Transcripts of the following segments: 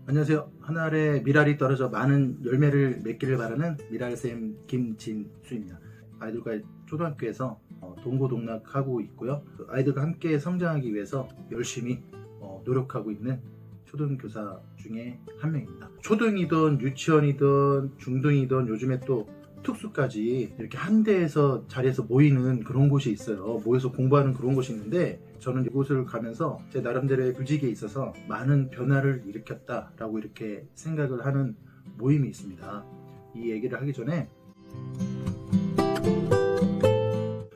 안녕하세요. 한 알에 미랄이 떨어져 많은 열매를 맺기를 바라는 미랄쌤 김진수입니다. 아이들과 초등학교에서 동고동락하고 있고요. 아이들과 함께 성장하기 위해서 열심히 노력하고 있는 초등교사 중에 한 명입니다. 초등이든 유치원이든 중등이든 요즘에 또 특수까지 이렇게 한 대에서 자리에서 모이는 그런 곳이 있어요. 모여서 공부하는 그런 곳이 있는데 저는 이곳을 가면서 제 나름대로의 교직에 있어서 많은 변화를 일으켰다라고 이렇게 생각을 하는 모임이 있습니다. 이 얘기를 하기 전에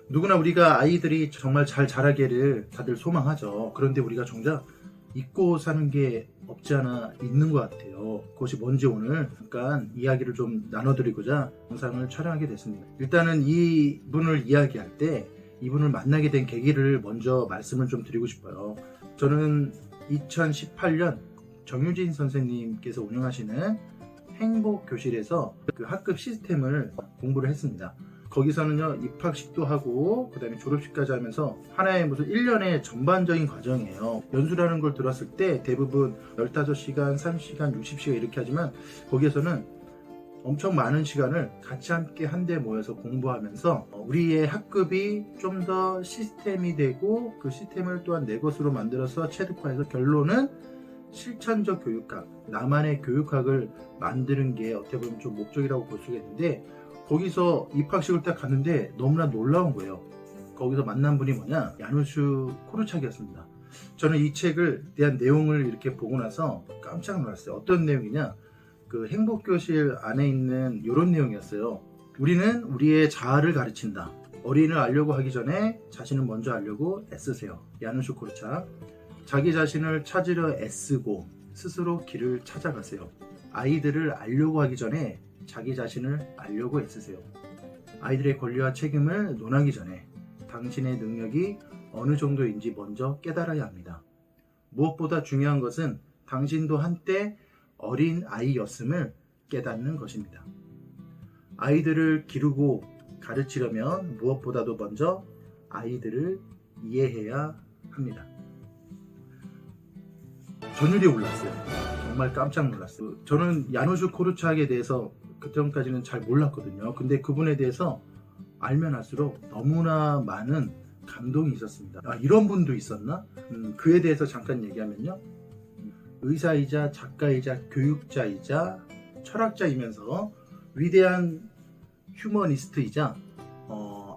누구나 우리가 아이들이 정말 잘 자라기를 다들 소망하죠. 그런데 우리가 정작 잊고 사는 게 없지 않아 있는 것 같아요. 그것이 뭔지 오늘 잠깐 이야기를 좀 나눠드리고자 영상을 촬영하게 됐습니다. 일단은 이분을 이야기할 때 이분을 만나게 된 계기를 먼저 말씀을 좀 드리고 싶어요. 저는 2018년 정유진 선생님께서 운영하시는 행복교실에서 그 학급 시스템을 공부를 했습니다. 거기서는요, 입학식도 하고, 그 다음에 졸업식까지 하면서 하나의 무슨 1년의 전반적인 과정이에요. 연수라는 걸 들었을 때 대부분 15시간, 30시간, 60시간 이렇게 하지만 거기에서는 엄청 많은 시간을 같이 함께 한데 모여서 공부하면서 우리의 학급이 좀 더 시스템이 되고 그 시스템을 또한 내 것으로 만들어서 체득화해서 결론은 실천적 교육학, 나만의 교육학을 만드는 게 어떻게 보면 좀 목적이라고 볼 수가 있는데 거기서 입학식을 딱 갔는데 너무나 놀라운 거예요. 거기서 만난 분이 뭐냐? 야누슈 코르차기였습니다. 저는 이 책을 대한 내용을 이렇게 보고 나서 깜짝 놀랐어요. 어떤 내용이냐? 그 행복교실 안에 있는 이런 내용이었어요. 우리는 우리의 자아를 가르친다. 어린이를 알려고 하기 전에 자신을 먼저 알려고 애쓰세요. 야누슈 코르차. 자기 자신을 찾으려 애쓰고 스스로 길을 찾아가세요. 아이들을 알려고 하기 전에 자기 자신을 알려고 애쓰세요. 아이들의 권리와 책임을 논하기 전에 당신의 능력이 어느 정도인지 먼저 깨달아야 합니다. 무엇보다 중요한 것은 당신도 한때 어린 아이였음을 깨닫는 것입니다. 아이들을 기르고 가르치려면 무엇보다도 먼저 아이들을 이해해야 합니다. 전율이 올랐어요. 정말 깜짝 놀랐어요. 저는 야누슈 코르차기에 대해서 그전까지는 잘 몰랐거든요. 근데 그분에 대해서 알면 알수록 너무나 많은 감동이 있었습니다. 아, 이런 분도 있었나? 그에 대해서 잠깐 얘기하면요. 의사이자 작가이자 교육자이자 철학자이면서 위대한 휴머니스트이자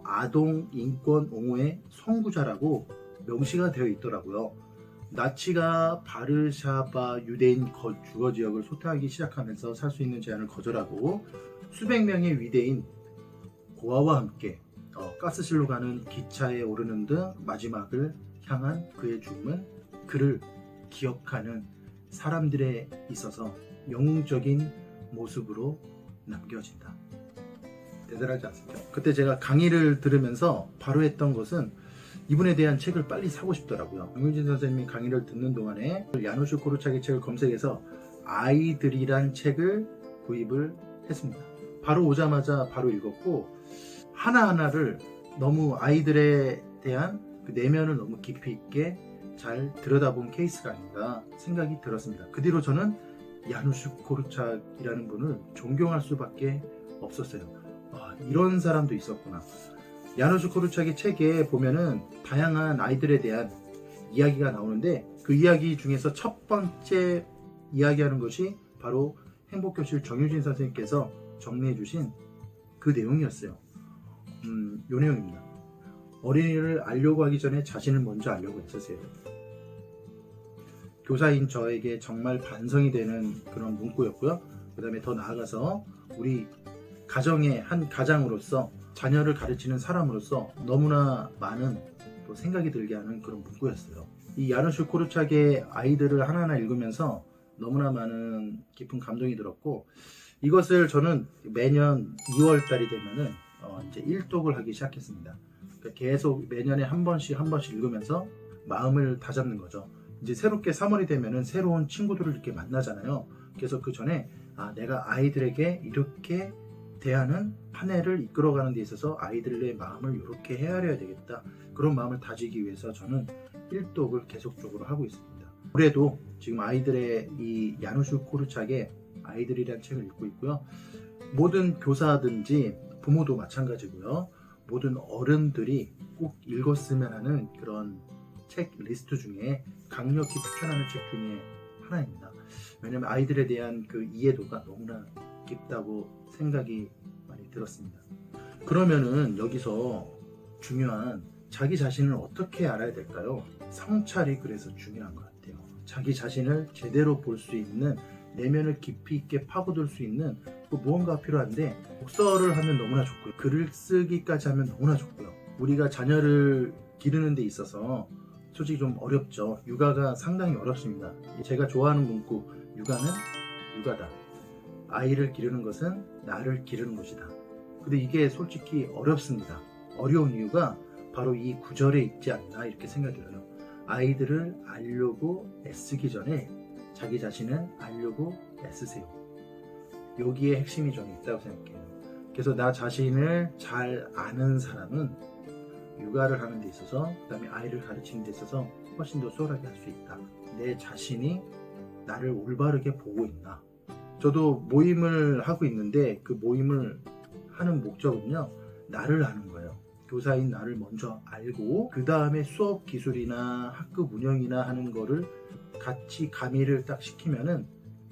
아동 인권 옹호의 선구자라고 명시가 되어 있더라고요. 나치가 바르샤바 유대인 주거 지역을 소탕하기 시작하면서 살 수 있는 제한을 거절하고 수백 명의 위대인 고아와 함께 가스실로 가는 기차에 오르는 등 마지막을 향한 그의 죽음은 그를 기억하는 사람들에 있어서 영웅적인 모습으로 남겨진다. 대단하지 않습니까? 그때 제가 강의를 들으면서 바로 했던 것은 이분에 대한 책을 빨리 사고 싶더라고요. 정유진 선생님이 강의를 듣는 동안에 야누슈 코르차기 책을 검색해서 아이들이란 책을 구입을 했습니다. 바로 오자마자 바로 읽었고 하나하나를 너무 아이들에 대한 그 내면을 너무 깊이 있게 잘 들여다본 케이스가 아닌가 생각이 들었습니다. 그 뒤로 저는 야누슈 코르차기라는 분을 존경할 수밖에 없었어요. 이런 사람도 있었구나. 야누슈 코르차기 책에 보면은 다양한 아이들에 대한 이야기가 나오는데 그 이야기 중에서 첫 번째 이야기하는 것이 바로 행복교실 정유진 선생님께서 정리해 주신 그 내용이었어요. 요 내용입니다. 어린이를 알려고 하기 전에 자신을 먼저 알려고 애쓰세요. 교사인 저에게 정말 반성이 되는 그런 문구였고요. 그 다음에 더 나아가서 우리 가정의 한 가장으로서 자녀를 가르치는 사람으로서 너무나 많은 또 생각이 들게 하는 그런 문구였어요. 이 야누슈 코르차기의 아이들을 하나하나 읽으면서 너무나 많은 깊은 감동이 들었고 이것을 저는 매년 2월 달이 되면은 이제 일독을 하기 시작했습니다. 그러니까 계속 매년에 한 번씩 읽으면서 마음을 다잡는 거죠. 이제 새롭게 3월이 되면은 새로운 친구들을 이렇게 만나잖아요. 그래서 그 전에 내가 아이들에게 이렇게 대하는 한 해를 이끌어가는 데 있어서 아이들의 마음을 이렇게 헤아려야 되겠다. 그런 마음을 다지기 위해서 저는 일독을 계속적으로 하고 있습니다. 올해도 지금 아이들의 이 야누슈 코르착의 아이들이라는 책을 읽고 있고요. 모든 교사든지 부모도 마찬가지고요. 모든 어른들이 꼭 읽었으면 하는 그런 책 리스트 중에 강력히 추천하는 책 중에 하나입니다. 왜냐하면 아이들에 대한 그 이해도가 너무나 깊다고 생각이 많이 들었습니다. 그러면은 여기서 중요한 자기 자신을 어떻게 알아야 될까요? 성찰이 그래서 중요한 것 같아요. 자기 자신을 제대로 볼 수 있는, 내면을 깊이 있게 파고들 수 있는 무언가가 필요한데, 독서를 하면 너무나 좋고요. 글을 쓰기까지 하면 너무나 좋고요. 우리가 자녀를 기르는 데 있어서 솔직히 좀 어렵죠. 육아가 상당히 어렵습니다. 제가 좋아하는 문구, 육아는 육아다. 아이를 기르는 것은 나를 기르는 것이다. 근데 이게 솔직히 어렵습니다. 어려운 이유가 바로 이 구절에 있지 않나 이렇게 생각이 들어요. 아이들을 알려고 애쓰기 전에 자기 자신을 알려고 애쓰세요. 여기에 핵심이 저는 있다고 생각해요. 그래서 나 자신을 잘 아는 사람은 육아를 하는 데 있어서, 그 다음에 아이를 가르치는 데 있어서 훨씬 더 수월하게 할 수 있다. 내 자신이 나를 올바르게 보고 있나. 저도 모임을 하고 있는데 그 모임을 하는 목적은요, 나를 아는 거예요. 교사인 나를 먼저 알고 그 다음에 수업 기술이나 학급 운영이나 하는 거를 같이 가미를 딱 시키면은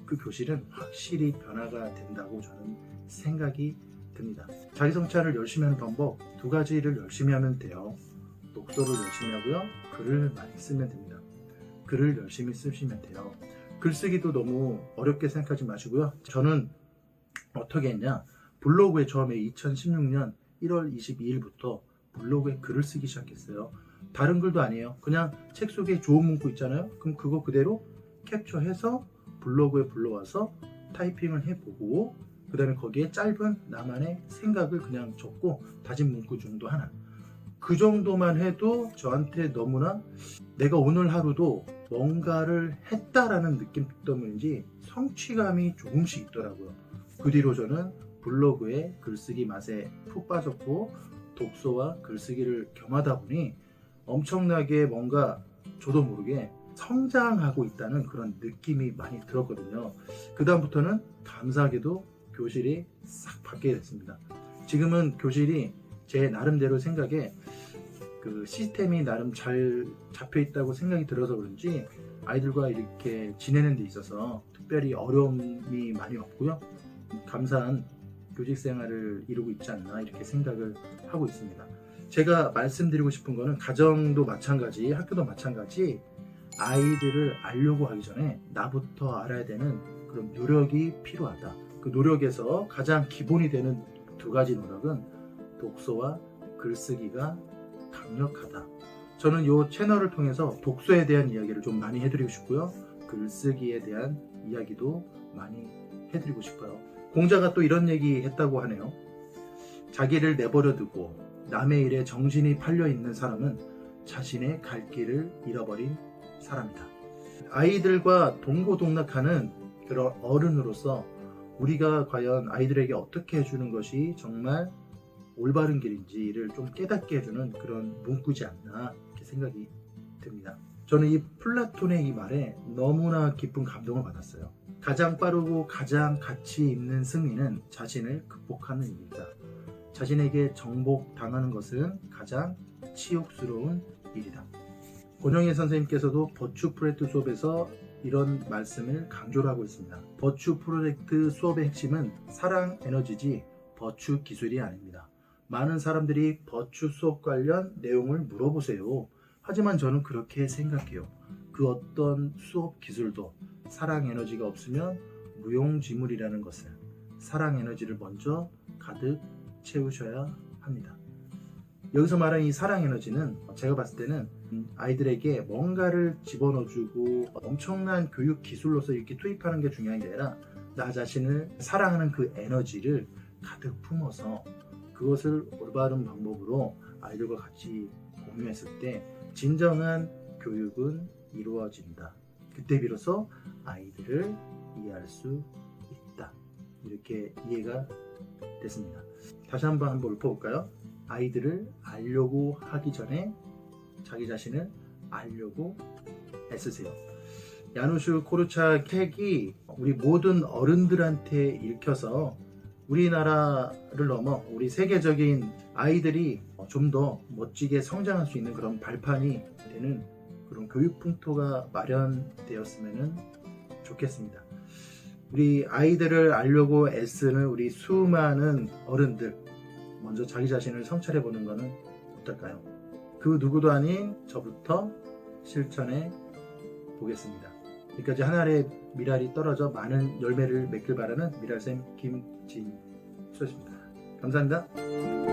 그 교실은 확실히 변화가 된다고 저는 생각이 듭니다. 자기 성찰을 열심히 하는 방법 두 가지를 열심히 하면 돼요. 독서를 열심히 하고요. 글을 많이 쓰면 됩니다. 글을 열심히 쓰시면 돼요. 글쓰기도 너무 어렵게 생각하지 마시고요. 저는 어떻게 했냐, 블로그에 처음에 2016년 1월 22일부터 블로그에 글을 쓰기 시작했어요. 다른 글도 아니에요. 그냥 책 속에 좋은 문구 있잖아요. 그럼 그거 그대로 캡처해서 블로그에 불러와서 타이핑을 해보고, 그 다음에 거기에 짧은 나만의 생각을 그냥 적고 다진 문구 정도 하나. 그 정도만 해도 저한테 너무나 내가 오늘 하루도 뭔가를 했다라는 느낌 때문인지 성취감이 조금씩 있더라고요. 그 뒤로 저는 블로그에 글쓰기 맛에 푹 빠졌고, 독서와 글쓰기를 겸하다 보니 엄청나게 뭔가 저도 모르게 성장하고 있다는 그런 느낌이 많이 들었거든요. 그 다음부터는 감사하게도 교실이 싹 바뀌게 됐습니다. 지금은 교실이 제 나름대로 생각에 그 시스템이 나름 잘 잡혀 있다고 생각이 들어서 그런지 아이들과 이렇게 지내는 데 있어서 특별히 어려움이 많이 없고요. 감사한 교직 생활을 이루고 있지 않나 이렇게 생각을 하고 있습니다. 제가 말씀드리고 싶은 거는 가정도 마찬가지, 학교도 마찬가지, 아이들을 알려고 하기 전에 나부터 알아야 되는 그런 노력이 필요하다. 그 노력에서 가장 기본이 되는 두 가지 노력은 독서와 글쓰기가 강력하다. 저는 이 채널을 통해서 독서에 대한 이야기를 좀 많이 해드리고 싶고요. 글쓰기에 대한 이야기도 많이 해드리고 싶어요. 공자가 또 이런 얘기 했다고 하네요. 자기를 내버려 두고 남의 일에 정신이 팔려 있는 사람은 자신의 갈 길을 잃어버린 사람이다. 아이들과 동고동락하는 그런 어른으로서 우리가 과연 아이들에게 어떻게 해주는 것이 정말 올바른 길인지를 좀 깨닫게 해주는 그런 문구지 않나 이렇게 생각이 듭니다. 저는 이 플라톤의 이 말에 너무나 깊은 감동을 받았어요. 가장 빠르고 가장 가치 있는 승리는 자신을 극복하는 일이다. 자신에게 정복당하는 것은 가장 치욕스러운 일이다. 권영애 선생님께서도 버추 프로젝트 수업에서 이런 말씀을 강조를 하고 있습니다. 버추 프로젝트 수업의 핵심은 사랑 에너지지 버추 기술이 아닙니다. 많은 사람들이 버추 수업 관련 내용을 물어보세요. 하지만 저는 그렇게 생각해요. 그 어떤 수업 기술도 사랑 에너지가 없으면 무용지물이라는 것을, 사랑 에너지를 먼저 가득 채우셔야 합니다. 여기서 말하는 이 사랑 에너지는 제가 봤을 때는 아이들에게 뭔가를 집어넣어주고 엄청난 교육 기술로서 이렇게 투입하는 게 중요한 게 아니라 나 자신을 사랑하는 그 에너지를 가득 품어서 그것을 올바른 방법으로 아이들과 같이 공유했을 때 진정한 교육은 이루어진다. 그때 비로소 아이들을 이해할 수 있다. 이렇게 이해가 됐습니다. 다시 한번 읊어볼까요? 아이들을 알려고 하기 전에 자기 자신을 알려고 애쓰세요. 야누슈 코르차 책이 우리 모든 어른들한테 읽혀서 우리나라를 넘어 우리 세계적인 아이들이 좀 더 멋지게 성장할 수 있는 그런 발판이 되는 그런 교육 풍토가 마련되었으면 좋겠습니다. 우리 아이들을 알려고 애쓰는 우리 수많은 어른들, 먼저 자기 자신을 성찰해 보는 것은 어떨까요? 그 누구도 아닌 저부터 실천해 보겠습니다. 여기까지 한 알의 미랄이 떨어져 많은 열매를 맺길 바라는 미랄쌤 김진수였습니다. 감사합니다.